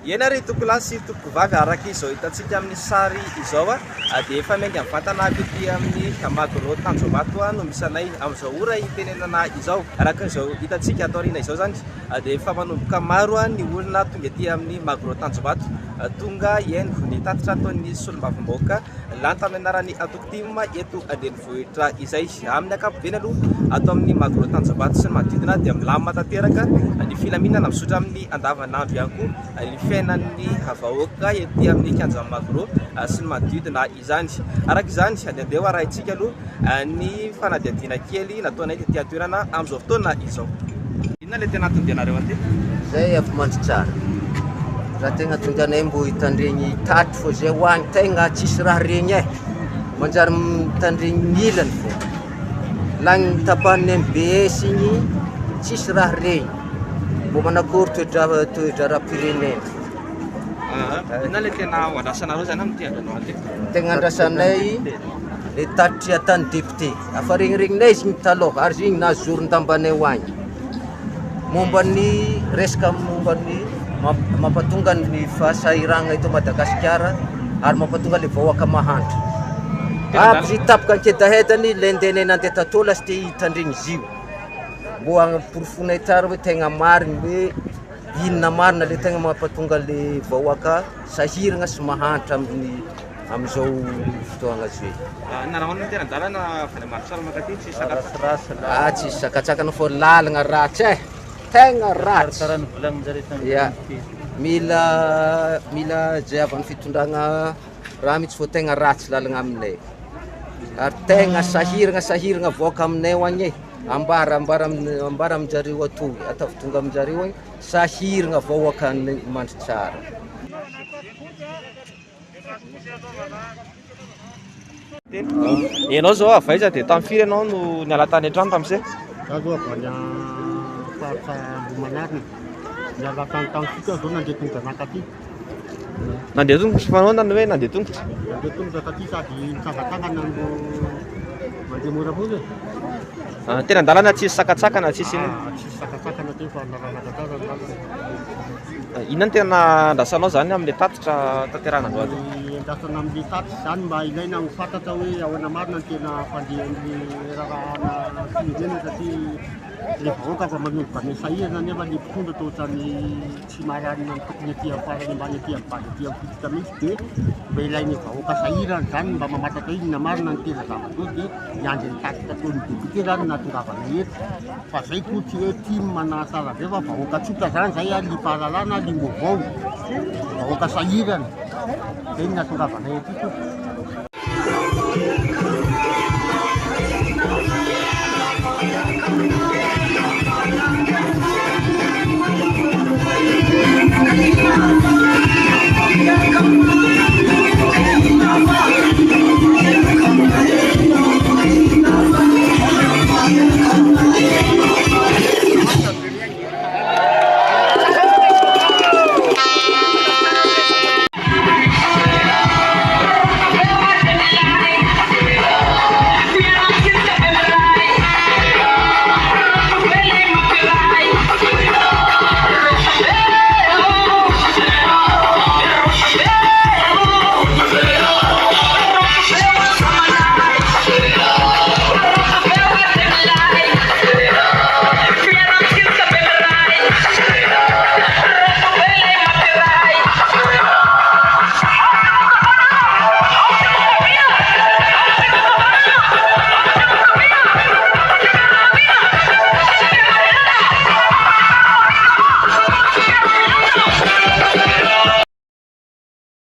Ena ry toko lahy sy toko vavy araka izao hitantsika amin'ny sary izao dia efa miainga ny vatana avy ety amin'ny Magoro Tanjombato no misy anay amin'izao ora itenenana izao. Araka izao hitantsika ato aoriana izao zany dia efa manomboka maro ny olona tonga ety amin'ny Magoro Tanjombato tonga hiaino ny tatitra ataon'ny solombavamboaka lanta amin'ny anaran'ny Atoktim eto andrenivohitra izay. Amin'ny ankapobeny aloha ato amin'ny Magoro Tanjombato sy ny manodidina dia milamina tanteraka ny filaminana mizotra amin'ny andavanandro ihany koa ny fiainan'ny vahoaka ety amin'ny kianjan'ny Magoro sy ny manodidina izany. Araka izany andeha arahintsika aloha ny fanadihadiana kely nataonay ety an-toerana amin'izao fotoana izao. Inona ilay tena tondianareo aty? Zay avy mandry tsara. Raha tegna tonga anay mbo hitandregny tatry fô zay hoagny tegna tsisy raha regny manjary mitandregny ilany fô. Lagny tapahan'ny MBS igny tsisy raha regny. Mbo manakory toetra ra-pirenena. Inona ilay tena andrasanareo zany amin'ny tianganao aty? Tegna andrasanay le tatry ataon'ny député. Afa regniregninay izy igny taloha ary igny nazorony tambanay hoagny. Momban'ny resaka momban'ny mampatonga ny fahasahirana eto Madagasikara ary mampatonga le vahoaka mahantra. Aby tapaka ankedahedany le ndenay nandeha tatola sy te hitandregny zio. Mbo amporofonay tsara hoe tegna mariny hoe inona marina le tegna mampatonga le vahoaka sahirana sy mahantra amin'izao fotoagna zay. Narahona tena dalana fanamaro makaty tsy sakatsaka. Tsisy sakatsakana fô lalagna ratsy tegna ratsy. Ya, mila jaivan'ny fitondragna raha mihitsy fô tegna ratsy lalagna aminay. Ary tegna sahirana voaka aminay hoagny ambara aminjareo atoy atavy tonga aminjareo agny sahirana vahoaka mandry tsara. Ianao zao avaiza dia tamin'ny firy ianao no niala tany an-trano tamin'izay? Zaho avy faritra Bomanarina. Niala tany tamintsika zao nandeha tonga nakaty. Nandeha tongotra fa anao hoe nandeha tongotra? Nandeha tongotra taty sady mitsangatsangana mbo mandeha moramora. Tena andalana tsisy sakatsakana tsisy ino? Tsisy sakatsakana ty fa andalana. Inona no tena andrasanao zany amin'ilay tatitra tanteranandro aty? Andrasana amin'ilay tatitra zany mba ilaina ho fantatra hoe ahoana marina ny tena fandehan'ny rahana firenena satria le vahoaka fa manomboka ny sahirana nefa ny mpitondra tohatrany tsy maharanina ny tokony aty amin'ny ambany aty ambany aty amin'ny fitika mihitsy dia mba ilain'ny vahoaka sahirana zany mba mamantatra inona marina ny tena zava-doa dia miandry ny tatitra toy ny député zany natongavana eto. Fa zay koa tsy hoe tia manasara be fa vahoaka tsotra zany zay limpahalalana limbovao vahoaka sahirana zay ny natongavana eto.